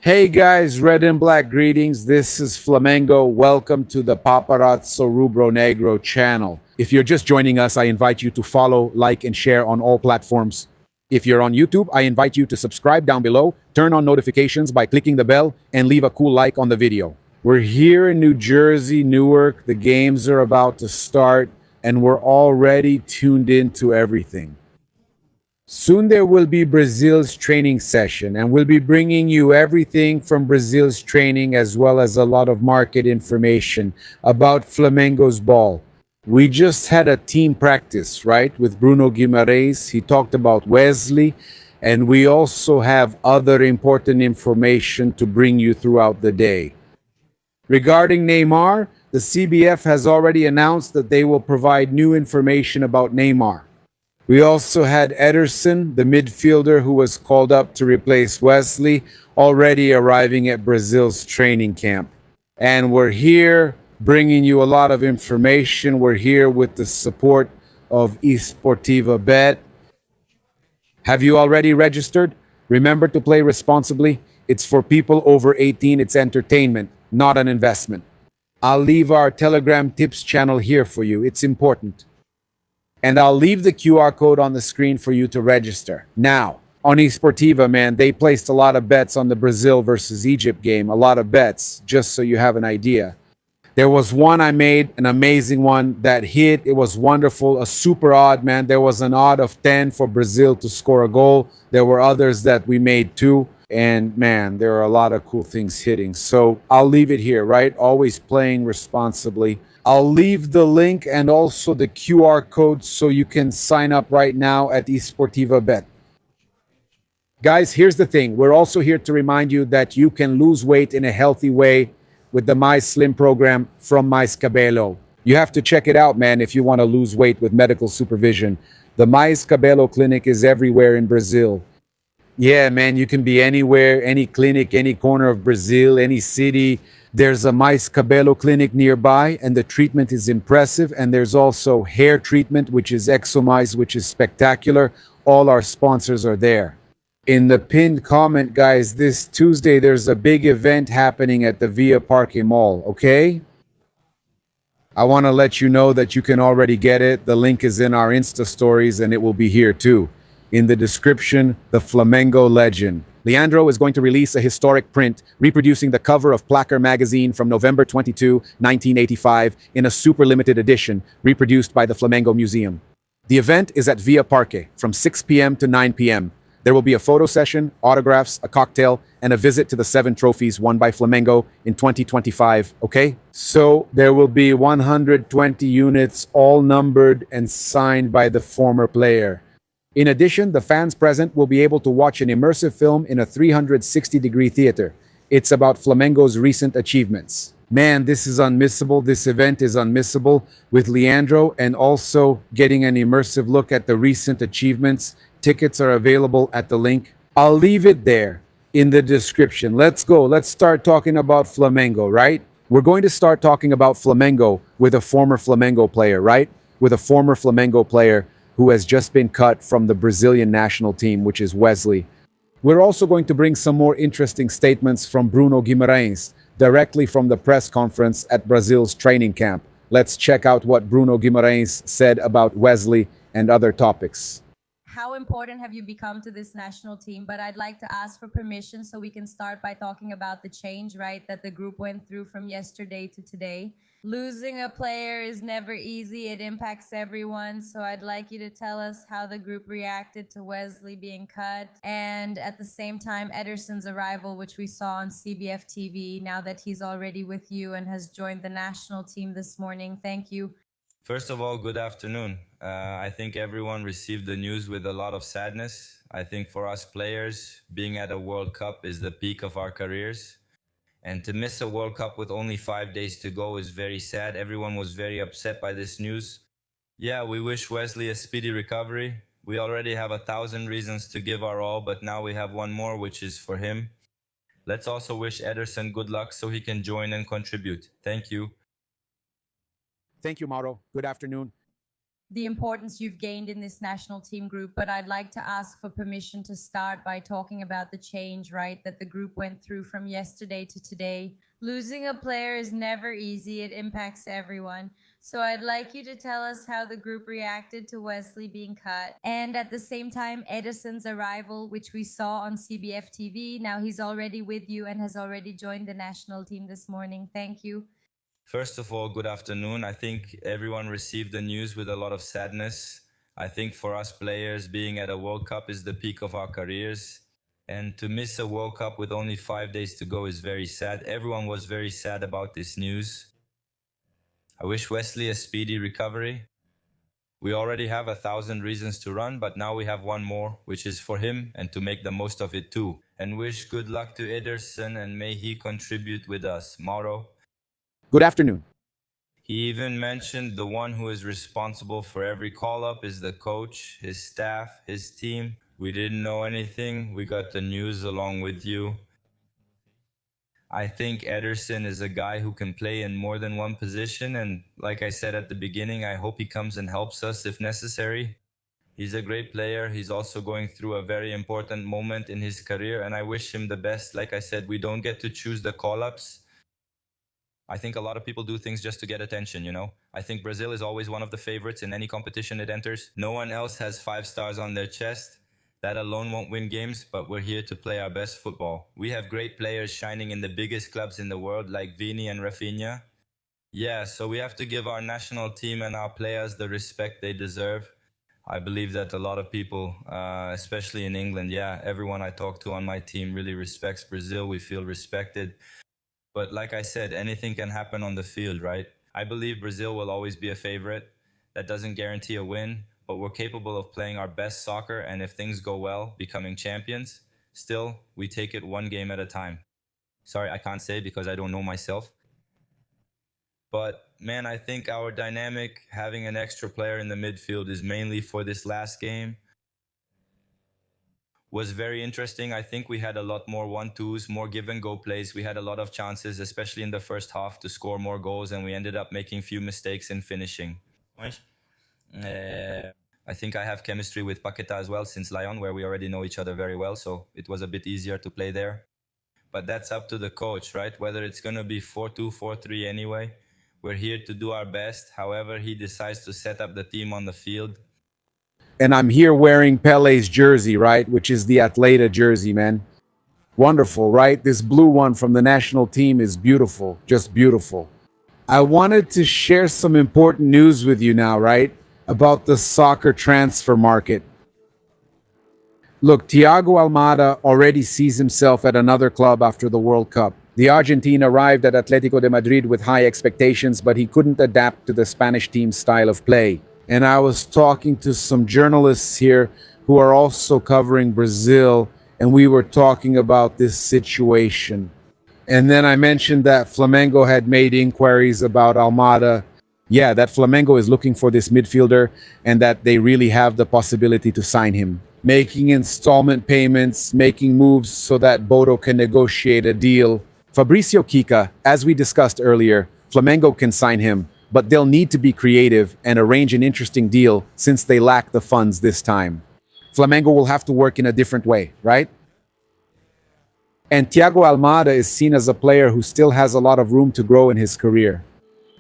Hey guys, red and black greetings. This is Flamengo. Welcome to the Paparazzo Rubro Negro channel. If you're just joining us, I invite you to follow, like, and share on all platforms. If you're on YouTube, I invite you to subscribe down below, turn on notifications by clicking the bell, and leave a cool like on the video. We're here in New Jersey, Newark. The games are about to start, and we're already tuned into everything. Soon there will be Brazil's training session, and we'll be bringing you everything from Brazil's training as well as a lot of market information about Flamengo's ball. We just had a team practice, right, with Bruno Guimarães. He talked about Wesley, and we also have other important information to bring you throughout the day. Regarding Neymar, the CBF has already announced that they will provide new information about Neymar. We also had Ederson, the midfielder who was called up to replace Wesley, already arriving at Brazil's training camp. And we're here bringing you a lot of information. We're here with the support of Esportiva Bet. Have you already registered? Remember to play responsibly. It's for people over 18. It's entertainment, not an investment. I'll leave our Telegram tips channel here for you. It's important. And I'll leave the QR code on the screen for you to register. Now, on Esportiva, man, they placed a lot of bets on the Brazil versus Egypt game. A lot of bets, just so you have an idea. There was one I made, an amazing one that hit. It was wonderful, a super odd, man. There was an odd of 10 for Brazil to score a goal. There were others that we made too. And man, there are a lot of cool things hitting. So I'll leave it here, right? Always playing responsibly. I'll leave the link and also the QR code so you can sign up right now at Esportiva Bet. Guys, here's the thing. We're also here to remind you that you can lose weight in a healthy way with the My Slim program from Mais Cabelo. You have to check it out, man, if you want to lose weight with medical supervision. The Mais Cabelo clinic is everywhere in Brazil. Yeah, man, you can be anywhere, any clinic, any corner of Brazil, any city. There's a Mais Cabelo clinic nearby, and the treatment is impressive. And there's also hair treatment, which is Exomise, which is spectacular. All our sponsors are there. In the pinned comment, guys, this Tuesday there's a big event happening at the Via Parque Mall, okay? I want to let you know that you can already get it. The link is in our Insta stories, and it will be here too. In the description, the Flamengo legend. Leandro is going to release a historic print reproducing the cover of Placar magazine from November 22, 1985, in a super limited edition reproduced by the Flamengo Museum. The event is at Via Parque from 6 p.m. to 9 p.m. There will be a photo session, autographs, a cocktail, and a visit to the 7 trophies won by Flamengo in 2025, okay? So there will be 120 units, all numbered and signed by the former player. In addition, the fans present will be able to watch an immersive film in a 360-degree theater. It's about Flamengo's recent achievements. Man, this is unmissable. This event is unmissable with Leandro and also getting an immersive look at the recent achievements. Tickets are available at the link. I'll leave it there in the description. Let's go. Let's start talking about Flamengo, right? We're going to start talking about Flamengo with a former Flamengo player, right? With a former Flamengo player who has just been cut from the Brazilian national team, which is Wesley. We're also going to bring some more interesting statements from Bruno Guimarães, directly from the press conference at Brazil's training camp. Let's check out what Bruno Guimarães said about Wesley and other topics. How important have you become to this national team? But I'd like to ask for permission so we can start by talking about the change, right, that the group went through from yesterday to today. Losing a player is never easy. It impacts everyone. So I'd like you to tell us how the group reacted to Wesley being cut and at the same time Ederson's arrival, which we saw on CBF TV now that he's already with you and has joined the national team this morning. Thank you. First of all, good afternoon. I think everyone received the news with a lot of sadness. I think for us players, being at a World Cup is the peak of our careers. And to miss a World Cup with only 5 days to go is very sad. Everyone was very upset by this news. Yeah, we wish Wesley a speedy recovery. We already have 1,000 reasons to give our all, but now we have one more, which is for him. Let's also wish Ederson good luck so he can join and contribute. Thank you. Thank you, Mauro. Good afternoon. the importance you've gained in this national team group, but I'd like to ask for permission to start by talking about the change, right, that the group went through from yesterday to today. Losing a player is never easy. It impacts everyone. So I'd like you to tell us how the group reacted to Wesley being cut. And at the same time, Edison's arrival, which we saw on CBF TV. Now he's already with you and has already joined the national team this morning. Thank you. First of all, good afternoon. I think everyone received the news with a lot of sadness. I think for us players, being at a World Cup is the peak of our careers. And to miss a World Cup with only 5 days to go is very sad. Everyone was very sad about this news. I wish Wesley a speedy recovery. We already have 1,000 reasons to run, but now we have one more, which is for him and to make the most of it too. And wish good luck to Ederson and may he contribute with us. Mauro. Good afternoon. He even mentioned the one who is responsible for every call-up is the coach, his staff, his team. We didn't know anything. We got the news along with you. I think Ederson is a guy who can play in more than one position. And like I said at the beginning, I hope he comes and helps us if necessary. He's a great player. He's also going through a very important moment in his career. And I wish him the best. Like I said, we don't get to choose the call-ups. I think a lot of people do things just to get attention, you know? I think Brazil is always one of the favorites in any competition it enters. No one else has 5 stars on their chest. That alone won't win games, but we're here to play our best football. We have great players shining in the biggest clubs in the world like Vini and Rafinha. Yeah, so we have to give our national team and our players the respect they deserve. I believe that a lot of people, especially in England, yeah, everyone I talk to on my team really respects Brazil. We feel respected. But like I said, anything can happen on the field, right? I believe Brazil will always be a favorite. That doesn't guarantee a win, but we're capable of playing our best soccer and if things go well, becoming champions. Still, we take it one game at a time. Sorry, I can't say because I don't know myself. But man, I think our dynamic, having an extra player in the midfield is mainly for this last game. Was very interesting. I think we had a lot more 1-2s, more give-and-go plays. We had a lot of chances, especially in the first half, to score more goals, and we ended up making few mistakes in finishing. I think I have chemistry with Paqueta as well since Lyon, where we already know each other very well, so it was a bit easier to play there. But that's up to the coach, right? Whether it's going to be 4-2, 4-3 anyway. We're here to do our best. However he decides to set up the team on the field. And I'm here wearing Pele's jersey, right? Which is the Atleta jersey, man. Wonderful, right? This blue one from the national team is beautiful, just beautiful. I wanted to share some important news with you now, right? About the soccer transfer market. Look, Thiago Almada already sees himself at another club after the World Cup. The Argentine arrived at Atletico de Madrid with high expectations, but he couldn't adapt to the Spanish team's style of play. And I was talking to some journalists here who are also covering Brazil, and we were talking about this situation. And then I mentioned that Flamengo had made inquiries about Almada. Yeah, that Flamengo is looking for this midfielder and that they really have the possibility to sign him. Making installment payments, making moves so that Bodo can negotiate a deal. Fabricio Kika, as we discussed earlier, Flamengo can sign him, but they'll need to be creative and arrange an interesting deal since they lack the funds this time. Flamengo will have to work in a different way, right? And Thiago Almada is seen as a player who still has a lot of room to grow in his career.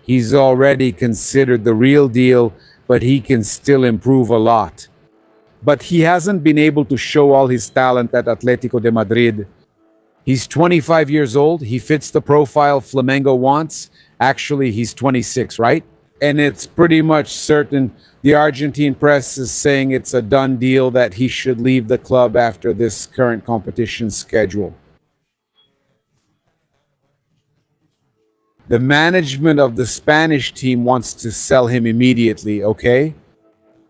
He's already considered the real deal, but he can still improve a lot. But he hasn't been able to show all his talent at Atletico de Madrid. He's 25 years old. He fits the profile Flamengo wants. Actually, he's 26, right? And it's pretty much certain the Argentine press is saying it's a done deal that he should leave the club after this current competition schedule. The management of the Spanish team wants to sell him immediately, okay?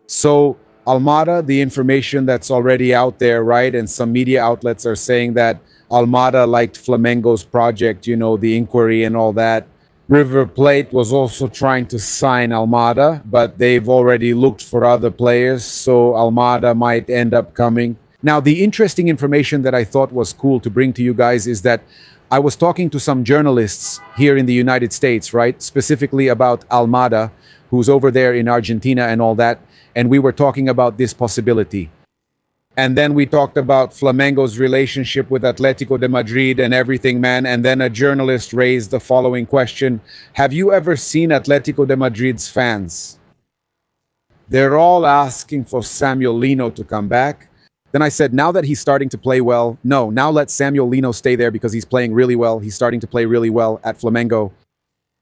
So, Almada, the information that's already out there, right? And some media outlets are saying that Almada liked Flamengo's project, you know, the inquiry and all that. River Plate was also trying to sign Almada, but they've already looked for other players, so Almada might end up coming. Now, the interesting information that I thought was cool to bring to you guys is that I was talking to some journalists here in the United States, right? Specifically about Almada, who's over there in Argentina and all that, and we were talking about this possibility. And then we talked about Flamengo's relationship with Atletico de Madrid and everything, man. And then a journalist raised the following question: have you ever seen Atletico de Madrid's fans? They're all asking for Samuel Lino to come back. Then I said, now that he's starting to play well, no, now let Samuel Lino stay there because he's playing really well. He's starting to play really well at Flamengo.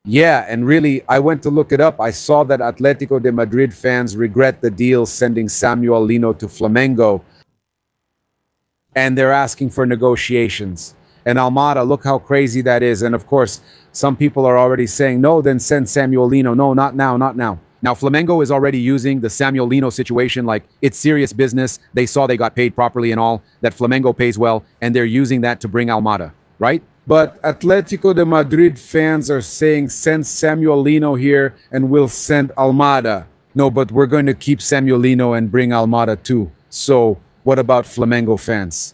Yeah, and really, I went to look it up. I saw that Atletico de Madrid fans regret the deal sending Samuel Lino to Flamengo, and they're asking for negotiations. And Almada, look how crazy that is. And of course, some people are already saying, no, then send Samuel Lino. No, not now, not now. Now, Flamengo is already using the Samuel Lino situation like it's serious business. They saw they got paid properly and all, that Flamengo pays well, and they're using that to bring Almada, right? But Atletico de Madrid fans are saying, send Samuel Lino here and we'll send Almada. No, but we're going to keep Samuel Lino and bring Almada too. So what about Flamengo fans?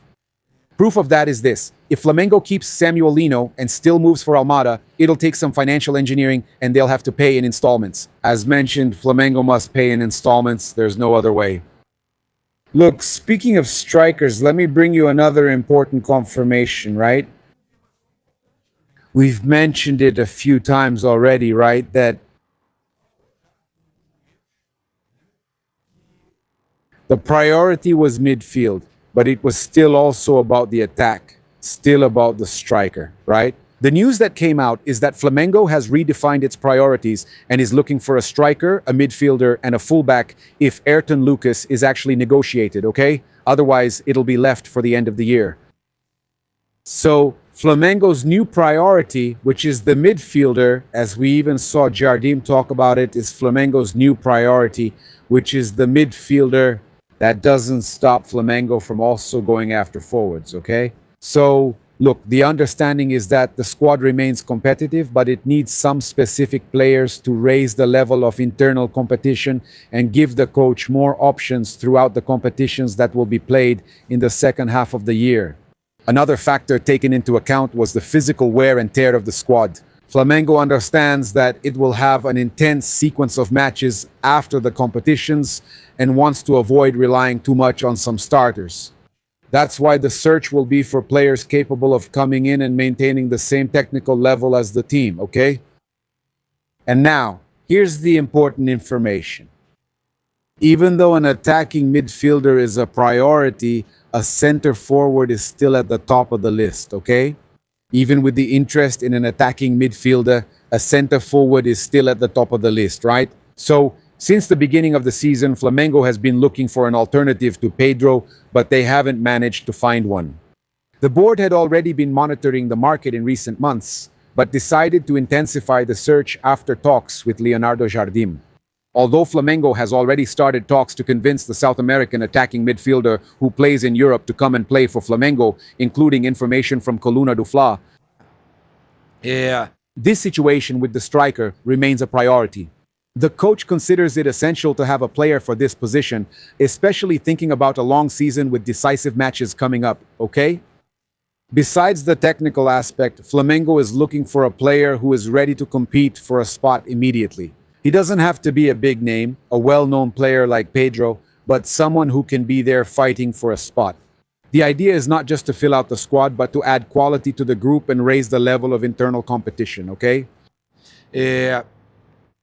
Proof of that is this. If Flamengo keeps Samuel Lino and still moves for Almada, it'll take some financial engineering and they'll have to pay in installments. As mentioned, Flamengo must pay in installments. There's no other way. Look, speaking of strikers, let me bring you another important confirmation, right? We've mentioned it a few times already, right? That the priority was midfield, but it was still also about the attack, still about the striker, right? The news that came out is that Flamengo has redefined its priorities and is looking for a striker, a midfielder, and a fullback if Ayrton Lucas is actually negotiated, okay? Otherwise, it'll be left for the end of the year. So, Flamengo's new priority, which is the midfielder, as we even saw Jardim talk about it, is Flamengo's new priority, which is the midfielder. That doesn't stop Flamengo from also going after forwards, okay? So, look, the understanding is that the squad remains competitive, but it needs some specific players to raise the level of internal competition and give the coach more options throughout the competitions that will be played in the second half of the year. Another factor taken into account was the physical wear and tear of the squad. Flamengo understands that it will have an intense sequence of matches after the competitions and wants to avoid relying too much on some starters. That's why the search will be for players capable of coming in and maintaining the same technical level as the team, okay? And now, here's the important information. Even though an attacking midfielder is a priority, a center forward is still at the top of the list, okay? Even with the interest in an attacking midfielder, a center forward is still at the top of the list, right? So, since the beginning of the season, Flamengo has been looking for an alternative to Pedro, but they haven't managed to find one. The board had already been monitoring the market in recent months, but decided to intensify the search after talks with Leonardo Jardim. Although Flamengo has already started talks to convince the South American attacking midfielder who plays in Europe to come and play for Flamengo, including information from Coluna do Fla, this situation with the striker remains a priority. The coach considers it essential to have a player for this position, especially thinking about a long season with decisive matches coming up, okay? Besides the technical aspect, Flamengo is looking for a player who is ready to compete for a spot immediately. He doesn't have to be a big name, a well-known player like Pedro, but someone who can be there fighting for a spot. The idea is not just to fill out the squad, but to add quality to the group and raise the level of internal competition, okay?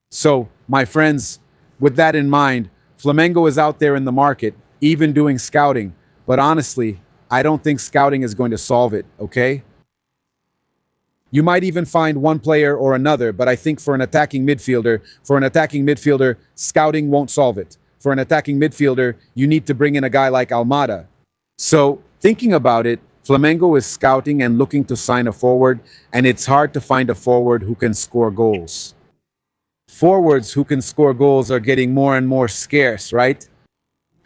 So, my friends, with that in mind, Flamengo is out there in the market, even doing scouting. But honestly, I don't think scouting is going to solve it, okay? You might even find one player or another, but I think for an attacking midfielder, scouting won't solve it. For an attacking midfielder, you need to bring in a guy like Almada. So, thinking about it, Flamengo is scouting and looking to sign a forward, and it's hard to find a forward who can score goals. Forwards who can score goals are getting more and more scarce, right?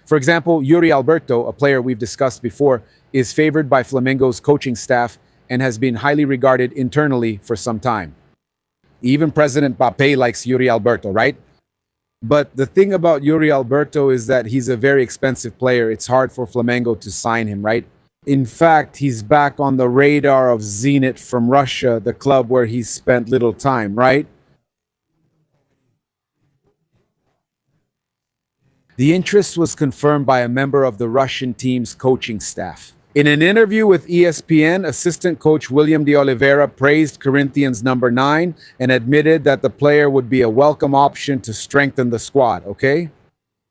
For example, Yuri Alberto, a player we've discussed before, is favored by Flamengo's coaching staff and has been highly regarded internally for some time. Even President Pape likes Yuri Alberto, right? But the thing about Yuri Alberto is that he's a very expensive player. It's hard for Flamengo to sign him, right? In fact, he's back on the radar of Zenit from Russia, the club where he's spent little time, right? The interest was confirmed by a member of the Russian team's coaching staff. In an interview with ESPN, assistant coach William de Oliveira praised Corinthians' number 9 and admitted that the player would be a welcome option to strengthen the squad, okay?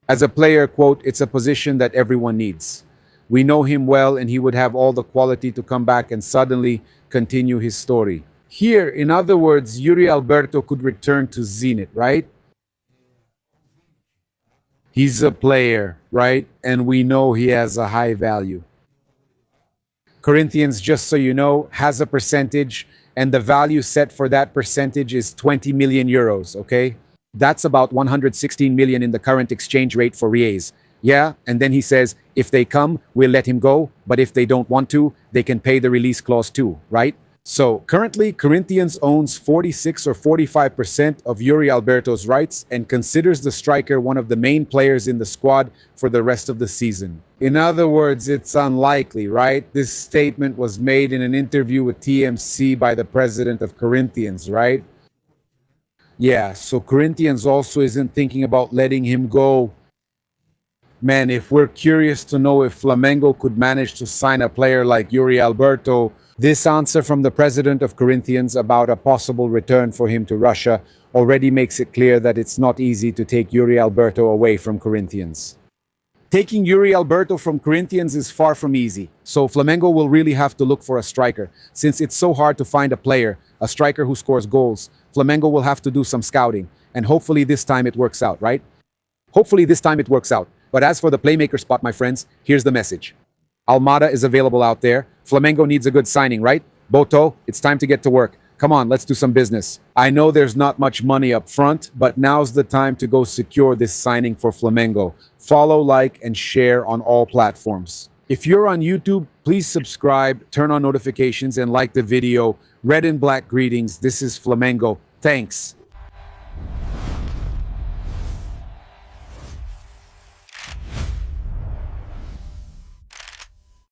As a player, quote, it's a position that everyone needs. We know him well and he would have all the quality to come back and suddenly continue his story. Here, in other words, Yuri Alberto could return to Zenit, right? He's a player, right? And we know he has a high value. Corinthians, just so you know, has a percentage, and the value set for that percentage is 20 million euros, okay? That's about 116 million in the current exchange rate for reais. Yeah, and then he says, if they come, we'll let him go, but if they don't want to, they can pay the release clause too, right? So currently, Corinthians owns 46 or 45% of Yuri Alberto's rights and considers the striker one of the main players in the squad for the rest of the season. In other words, it's unlikely, right? This statement was made in an interview with TMC by the president of Corinthians, right? Yeah, so Corinthians also isn't thinking about letting him go. Man, if we're curious to know if Flamengo could manage to sign a player like Yuri Alberto, this answer from the president of Corinthians about a possible return for him to Russia already makes it clear that it's not easy to take Yuri Alberto away from Corinthians. Taking Yuri Alberto from Corinthians is far from easy, so Flamengo will really have to look for a striker. Since it's so hard to find a player, a striker who scores goals, Flamengo will have to do some scouting, and hopefully this time it works out, right? Hopefully this time it works out. But as for the playmaker spot, my friends, here's the message. Almada is available out there. Flamengo needs a good signing, right? Boto, it's time to get to work. Come on, let's do some business. I know there's not much money up front, but now's the time to go secure this signing for Flamengo. Follow, like, and share on all platforms. If you're on YouTube, please subscribe, turn on notifications, and like the video. Red and black greetings. This is Flamengo. Thanks.